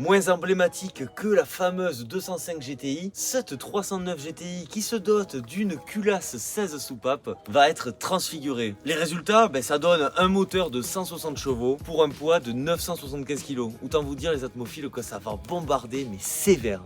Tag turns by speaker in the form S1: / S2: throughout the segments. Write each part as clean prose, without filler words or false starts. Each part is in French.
S1: Moins emblématique que la fameuse 205 GTI, cette 309 GTI qui se dote d'une culasse 16 soupapes va être transfigurée. Les résultats, ça donne un moteur de 160 chevaux pour un poids de 975 kg. Autant vous dire les atmophiles que ça va bombarder mais sévère.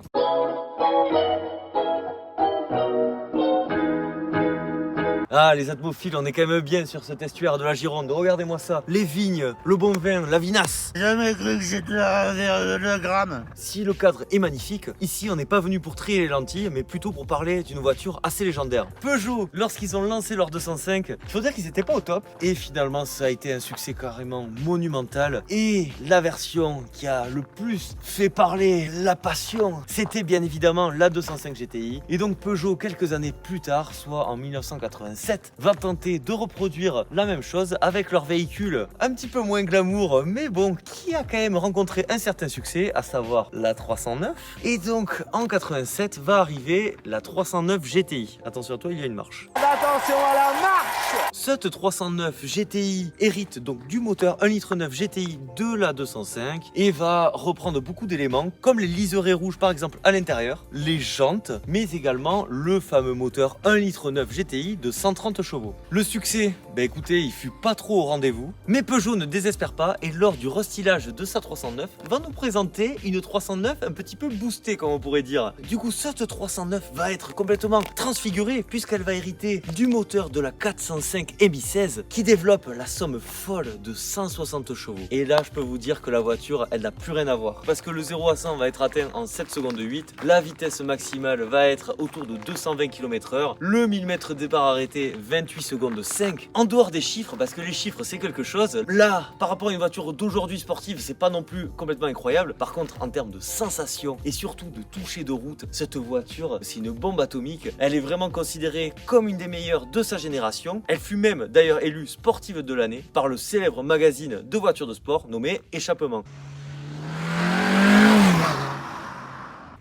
S1: Ah, les atmophiles, on est quand même bien sur cet estuaire de la Gironde. Regardez-moi ça. Les vignes, le bon vin, la vinasse.
S2: Jamais cru que c'était le gramme.
S1: Si le cadre est magnifique, ici on n'est pas venu pour trier les lentilles, mais plutôt pour parler d'une voiture assez légendaire. Peugeot, lorsqu'ils ont lancé leur 205, il faut dire qu'ils n'étaient pas au top. Et finalement, ça a été un succès carrément monumental. Et la version qui a le plus fait parler la passion, c'était bien évidemment la 205 GTI. Et donc Peugeot, quelques années plus tard, soit en 1987, va tenter de reproduire la même chose avec leur véhicule un petit peu moins glamour, mais bon, qui a quand même rencontré un certain succès, à savoir la 309. Et donc en 87 va arriver la 309 GTI. Attention à toi, il y a une marche.
S2: Attention à la marche.
S1: Cette 309 GTI hérite donc du moteur 1,9 litre GTI de la 205 et va reprendre beaucoup d'éléments comme les liserés rouges par exemple à l'intérieur, les jantes, mais également le fameux moteur 1,9 litre GTI de 130 chevaux. Le succès, écoutez, il fut pas trop au rendez-vous, mais Peugeot ne désespère pas et lors du restylage de sa 309 va nous présenter une 309 un petit peu boostée comme on pourrait dire. Du coup cette 309 va être complètement transfigurée puisqu'elle va hériter du moteur de la 405 MI16 qui développe la somme folle de 160 chevaux. Et là je peux vous dire que la voiture elle n'a plus rien à voir parce que le 0 à 100 va être atteint en 7 secondes 8, la vitesse maximale va être autour de 220 km/h, le 1000 mètres départ arrêté 28 secondes 5. En dehors des chiffres, parce que les chiffres c'est quelque chose, là par rapport à une voiture d'aujourd'hui sportive c'est pas non plus complètement incroyable. Par contre en termes de sensations et surtout de toucher de route, cette voiture c'est une bombe atomique. Elle est vraiment considérée comme une des meilleures de sa génération. Elle fut même d'ailleurs élue sportive de l'année par le célèbre magazine de voitures de sport nommé Échappement.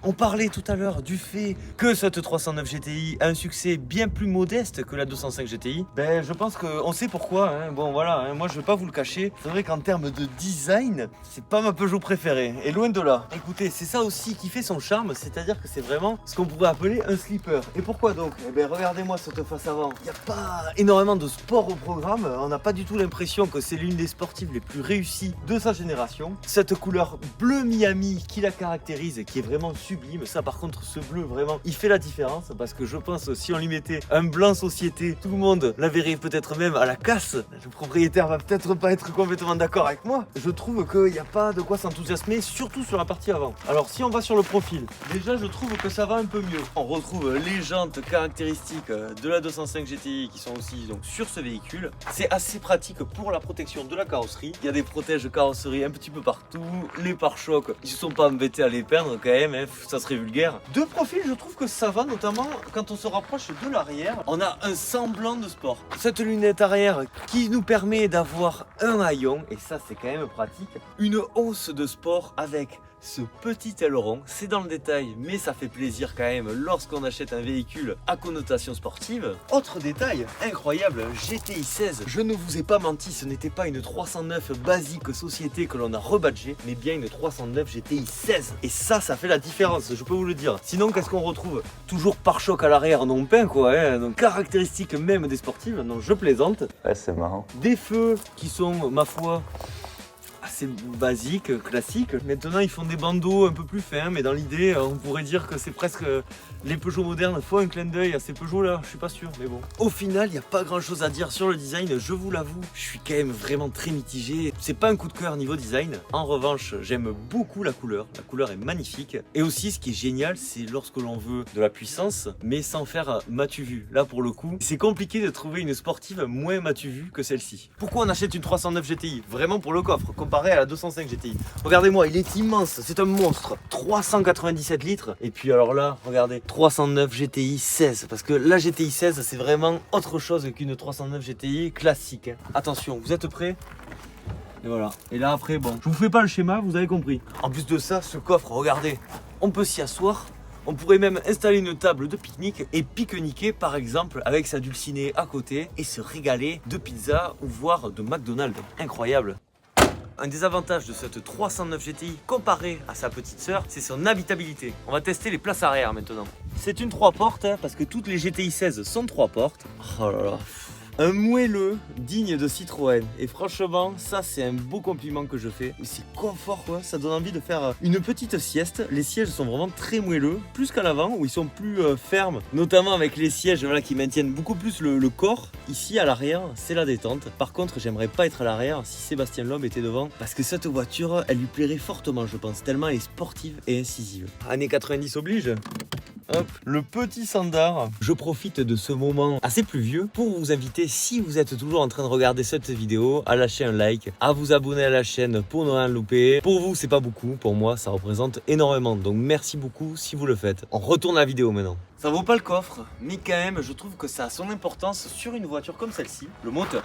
S1: On parlait tout à l'heure du fait que cette 309 GTI a un succès bien plus modeste que la 205 GTI. Je pense qu'on sait pourquoi. Bon voilà, moi je vais pas vous le cacher. C'est vrai qu'en termes de design, c'est pas ma Peugeot préférée. Et loin de là. Écoutez, c'est ça aussi qui fait son charme. C'est-à-dire que c'est vraiment ce qu'on pourrait appeler un sleeper. Et pourquoi donc? Regardez-moi cette face avant. Il n'y a pas énormément de sport au programme. On n'a pas du tout l'impression que c'est l'une des sportives les plus réussies de sa génération. Cette couleur bleu Miami qui la caractérise, qui est vraiment sublime. Ça par contre ce bleu vraiment il fait la différence parce que je pense si on lui mettait un blanc société, tout le monde la verrait peut-être même à la casse. Le propriétaire va peut-être pas être complètement d'accord avec moi. Je trouve qu'il n'y a pas de quoi s'enthousiasmer, surtout sur la partie avant. Alors si on va sur le profil, déjà je trouve que ça va un peu mieux. On retrouve les jantes caractéristiques de la 205 GTI qui sont aussi donc sur ce véhicule. C'est assez pratique pour la protection de la carrosserie. Il y a des protèges carrosserie un petit peu partout. Les pare-chocs ils se sont pas embêtés à les peindre quand même, ça serait vulgaire. De profil, je trouve que ça va, notamment quand on se rapproche de l'arrière. On a un semblant de sport. Cette lunette arrière qui nous permet d'avoir un haillon, et ça c'est quand même pratique. Une hausse de sport avec ce petit aileron, c'est dans le détail, mais ça fait plaisir quand même lorsqu'on achète un véhicule à connotation sportive. Autre détail incroyable, GTI 16. Je ne vous ai pas menti, ce n'était pas une 309 basique société que l'on a rebadgée, mais bien une 309 GTI 16. Et ça fait la différence, je peux vous le dire. Sinon, qu'est-ce qu'on retrouve? Toujours pare-choc à l'arrière non peint quoi, donc caractéristique même des sportives, non je plaisante.
S3: Ouais, c'est marrant.
S1: Des feux qui sont, ma foi, assez basique, classique. Maintenant ils font des bandeaux un peu plus fins, mais dans l'idée on pourrait dire que c'est presque les Peugeot modernes font un clin d'œil à ces Peugeot là, je suis pas sûr, mais bon. Au final il n'y a pas grand chose à dire sur le design, je vous l'avoue. Je suis quand même vraiment très mitigé, c'est pas un coup de cœur niveau design. En revanche j'aime beaucoup la couleur est magnifique. Et aussi ce qui est génial c'est lorsque l'on veut de la puissance mais sans faire m'as-tu vu. Là pour le coup c'est compliqué de trouver une sportive moins m'as-tu vu que celle-ci. Pourquoi on achète une 309 GTI? Vraiment pour le coffre, comparé à la 205 GTI. Regardez-moi, il est immense, c'est un monstre. 397 litres. Et puis alors là, regardez, 309 GTI 16. Parce que la GTI 16, c'est vraiment autre chose qu'une 309 GTI classique. Attention, vous êtes prêts? Et voilà. Et là après, bon, je vous fais pas le schéma, vous avez compris. En plus de ça, ce coffre, regardez, on peut s'y asseoir. On pourrait même installer une table de pique-nique et pique-niquer par exemple avec sa dulcinée à côté et se régaler de pizza ou voire de McDonald's. Incroyable. Un des avantages de cette 309 GTI comparé à sa petite sœur, c'est son habitabilité. On va tester les places arrière maintenant. C'est une 3 portes hein, parce que toutes les GTI 16 sont 3 portes. Oh là là. Un moelleux digne de Citroën. Et franchement, ça c'est un beau compliment que je fais. Mais c'est confort quoi, ça donne envie de faire une petite sieste. Les sièges sont vraiment très moelleux, plus qu'à l'avant où ils sont plus fermes. Notamment avec les sièges voilà, qui maintiennent beaucoup plus le corps. Ici à l'arrière, c'est la détente. Par contre, j'aimerais pas être à l'arrière si Sébastien Loeb était devant. Parce que cette voiture, elle lui plairait fortement je pense. Tellement elle est sportive et incisive. Années 90 oblige. Hop, le petit Sandar. Je profite de ce moment assez pluvieux pour vous inviter, si vous êtes toujours en train de regarder cette vidéo, à lâcher un like, à vous abonner à la chaîne pour ne rien louper. Pour vous, c'est pas beaucoup, pour moi, ça représente énormément. Donc merci beaucoup si vous le faites. On retourne à la vidéo maintenant. Ça vaut pas le coffre, mais quand même, je trouve que ça a son importance sur une voiture comme celle-ci, le moteur.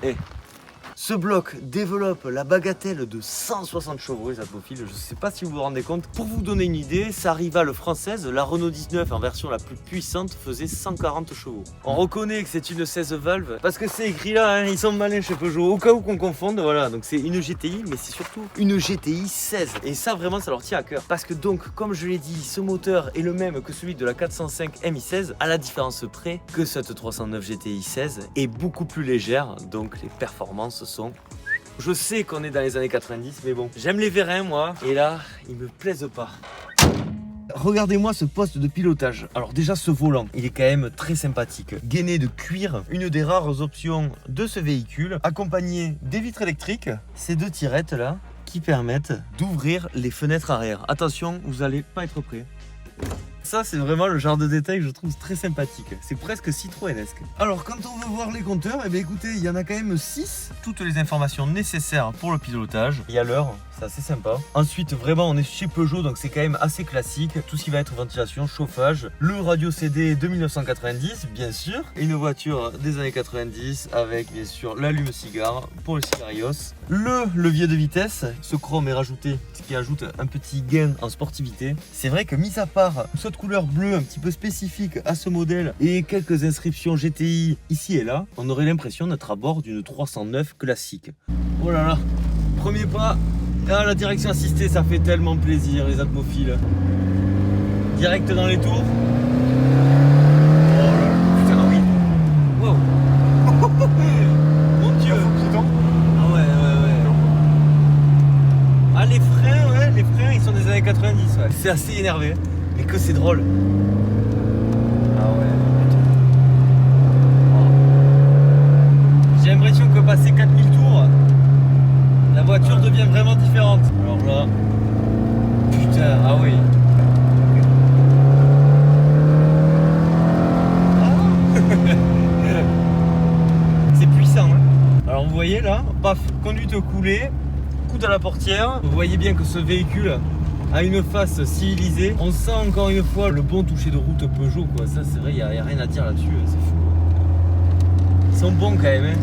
S1: Et ce bloc développe la bagatelle de 160 chevaux, les atmophiles. Je ne sais pas si vous vous rendez compte. Pour vous donner une idée, sa rivale française, la Renault 19 en version la plus puissante, faisait 140 chevaux. On reconnaît que c'est une 16 valves parce que c'est écrit là, hein, ils sont malins chez Peugeot. Au cas où qu'on confonde, voilà. Donc c'est une GTI, mais c'est surtout une GTI 16. Et ça, vraiment, ça leur tient à cœur. Parce que donc, comme je l'ai dit, ce moteur est le même que celui de la 405 Mi16, à la différence près que cette 309 GTI 16 est beaucoup plus légère. Donc les performances sont... Je sais qu'on est dans les années 90, mais bon, j'aime les vérins moi, et là, ils me plaisent pas. Regardez-moi ce poste de pilotage. Alors déjà ce volant, il est quand même très sympathique. Gainé de cuir, une des rares options de ce véhicule, accompagné des vitres électriques, ces deux tirettes là, qui permettent d'ouvrir les fenêtres arrière. Attention, vous n'allez pas être prêts. Ça c'est vraiment le genre de détail que je trouve très sympathique. C'est presque Citroënesque. Alors quand on veut voir les compteurs, eh bien, écoutez, il y en a quand même 6. Toutes les informations nécessaires pour le pilotage. Il y a l'heure, c'est assez sympa. Ensuite vraiment on est chez Peugeot donc c'est quand même assez classique. Tout ce qui va être ventilation, chauffage. Le radio CD de 1990 bien sûr. Et une voiture des années 90 avec bien sûr l'allume-cigare pour le cigarios. Le levier de vitesse, ce chrome est rajouté, ce qui ajoute un petit gain en sportivité. C'est vrai que mis à part cette couleur bleue un petit peu spécifique à ce modèle et quelques inscriptions GTI ici et là, on aurait l'impression d'être à bord d'une 309 classique. Oh là là, premier pas, ah, la direction assistée, ça fait tellement plaisir les atmophiles. Direct dans les tours. Oh là là, putain, ah oui. Wow. Mon Dieu. Ah ouais. Ah les freins, ouais, les freins ils sont des années 90, ouais. C'est assez énervé. Mais que c'est drôle. Ah ouais. J'ai l'impression que passer 4000 tours, la voiture devient vraiment différente. Alors là, putain, ah oui. C'est puissant. Hein. Alors vous voyez là, paf, conduite coulée, coude à la portière. Vous voyez bien que ce véhicule a une face civilisée. On sent encore une fois le bon toucher de route Peugeot quoi. Ça c'est vrai, il n'y a rien à dire là-dessus, c'est fou. Ils sont bons quand même, hein.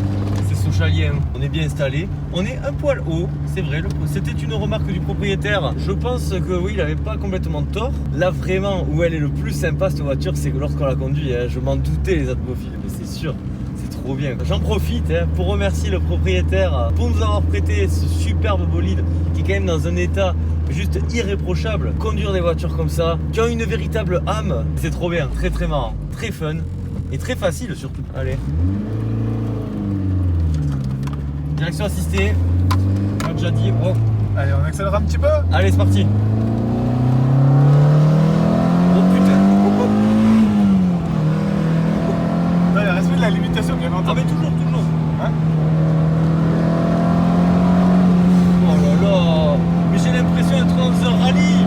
S1: C'est Sochaliens. On est bien installé. On est un poil haut, c'est vrai. C'était une remarque du propriétaire. Je pense que oui, il n'avait pas complètement tort. Là vraiment, où elle est le plus sympa cette voiture, c'est que lorsqu'on la conduit, hein, je m'en doutais les atmophiles, mais c'est sûr. Trop bien. J'en profite hein, pour remercier le propriétaire pour nous avoir prêté ce superbe bolide qui est quand même dans un état juste irréprochable. Conduire des voitures comme ça, qui ont une véritable âme, c'est trop bien, très marrant, très fun et très facile surtout. Allez. Direction assistée. On a déjà dit. Oh.
S2: Allez, on accélère un petit peu.
S1: Allez, c'est parti.
S2: Respect de la limitation, bien entendu.
S1: Ah mais toujours.
S2: Hein?
S1: Oh là là. Mais j'ai l'impression d'être dans un rallye.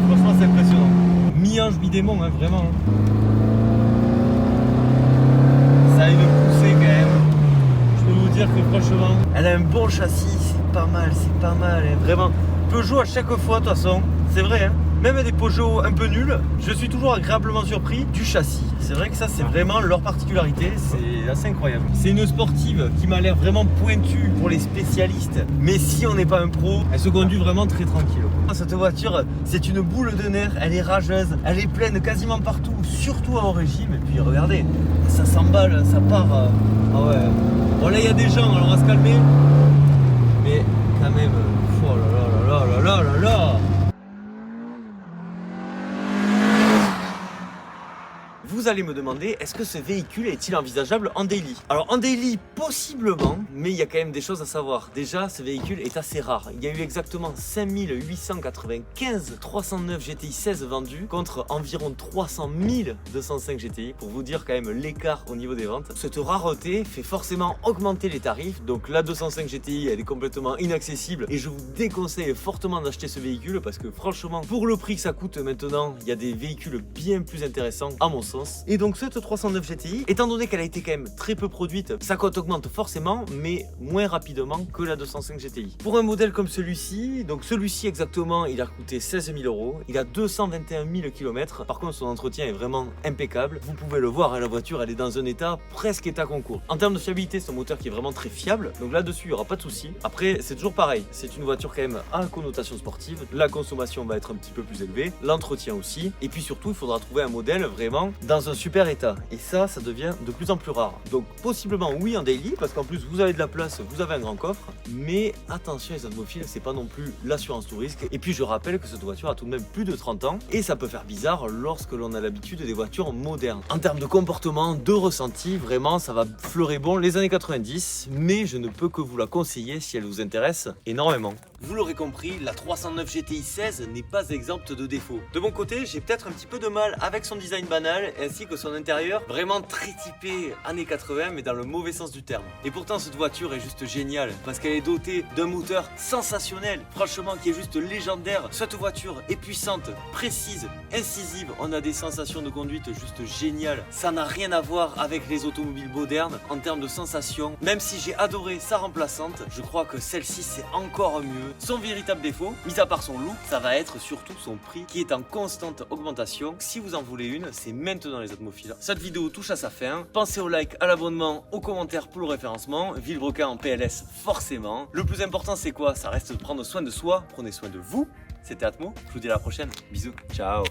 S1: Franchement c'est impressionnant. Mi-ange, mi-démon, hein, vraiment. Ça a une poussée quand même. Je peux vous dire que franchement, elle a un bon châssis, c'est pas mal, hein, vraiment. Peugeot à chaque fois de toute façon, c'est vrai hein. Même des Peugeot un peu nuls, je suis toujours agréablement surpris du châssis. C'est vrai que ça, c'est vraiment leur particularité, c'est assez incroyable. C'est une sportive qui m'a l'air vraiment pointue pour les spécialistes, mais si on n'est pas un pro, elle se conduit vraiment très tranquille. Cette voiture, c'est une boule de nerfs, elle est rageuse, elle est pleine quasiment partout, surtout en régime. Et puis regardez, ça s'emballe, ça part. Ah ouais. Bon là il y a des gens, alors on va se calmer. Mais quand même, oh là là là là là là là. Vous allez me demander, est-ce que ce véhicule est-il envisageable en daily? Alors en daily, possiblement, mais il y a quand même des choses à savoir. Déjà, ce véhicule est assez rare. Il y a eu exactement 5895 309 GTI 16 vendus contre environ 300 205 GTI, pour vous dire quand même l'écart au niveau des ventes. Cette rareté fait forcément augmenter les tarifs, donc la 205 GTI, elle est complètement inaccessible et je vous déconseille fortement d'acheter ce véhicule parce que franchement, pour le prix que ça coûte maintenant, il y a des véhicules bien plus intéressants à mon sens. Et donc cette 309 GTI, étant donné qu'elle a été quand même très peu produite, sa cote augmente forcément, mais moins rapidement que la 205 GTI. Pour un modèle comme celui-ci, donc celui-ci exactement, il a coûté 16 000 €, il a 221 000 km, par contre son entretien est vraiment impeccable. Vous pouvez le voir, hein, la voiture elle est dans un état presque état concours. En termes de fiabilité, c'est un moteur qui est vraiment très fiable, donc là-dessus il n'y aura pas de souci. Après, c'est toujours pareil, c'est une voiture quand même à connotation sportive, la consommation va être un petit peu plus élevée, l'entretien aussi, et puis surtout il faudra trouver un modèle vraiment dans un super état, et ça devient de plus en plus rare. Donc possiblement oui en daily, parce qu'en plus vous avez de la place, vous avez un grand coffre, mais attention les atmophiles, c'est pas non plus l'assurance tout risque. Et puis je rappelle que cette voiture a tout de même plus de 30 ans, et ça peut faire bizarre lorsque l'on a l'habitude des voitures modernes. En termes de comportement, de ressenti, vraiment ça va fleurer bon les années 90, mais je ne peux que vous la conseiller si elle vous intéresse énormément. Vous l'aurez compris, la 309 GTI 16 n'est pas exempte de défauts. De mon côté, j'ai peut-être un petit peu de mal avec son design banal ainsi que son intérieur vraiment très typé années 80 mais dans le mauvais sens du terme. Et pourtant cette voiture est juste géniale parce qu'elle est dotée d'un moteur sensationnel, franchement qui est juste légendaire. Cette voiture est puissante, précise, incisive, on a des sensations de conduite juste géniales. Ça n'a rien à voir avec les automobiles modernes en termes de sensations. Même si j'ai adoré sa remplaçante, je crois que celle-ci c'est encore mieux. Son véritable défaut, mis à part son look, ça va être surtout son prix qui est en constante augmentation. Si vous en voulez une, c'est maintenant les atmophiles. Cette vidéo touche à sa fin. Pensez au like, à l'abonnement, aux commentaires pour le référencement. Villebrequin en PLS forcément. Le plus important c'est quoi? Ça reste de prendre soin de soi. Prenez soin de vous. C'était Atmo. Je vous dis à la prochaine. Bisous. Ciao.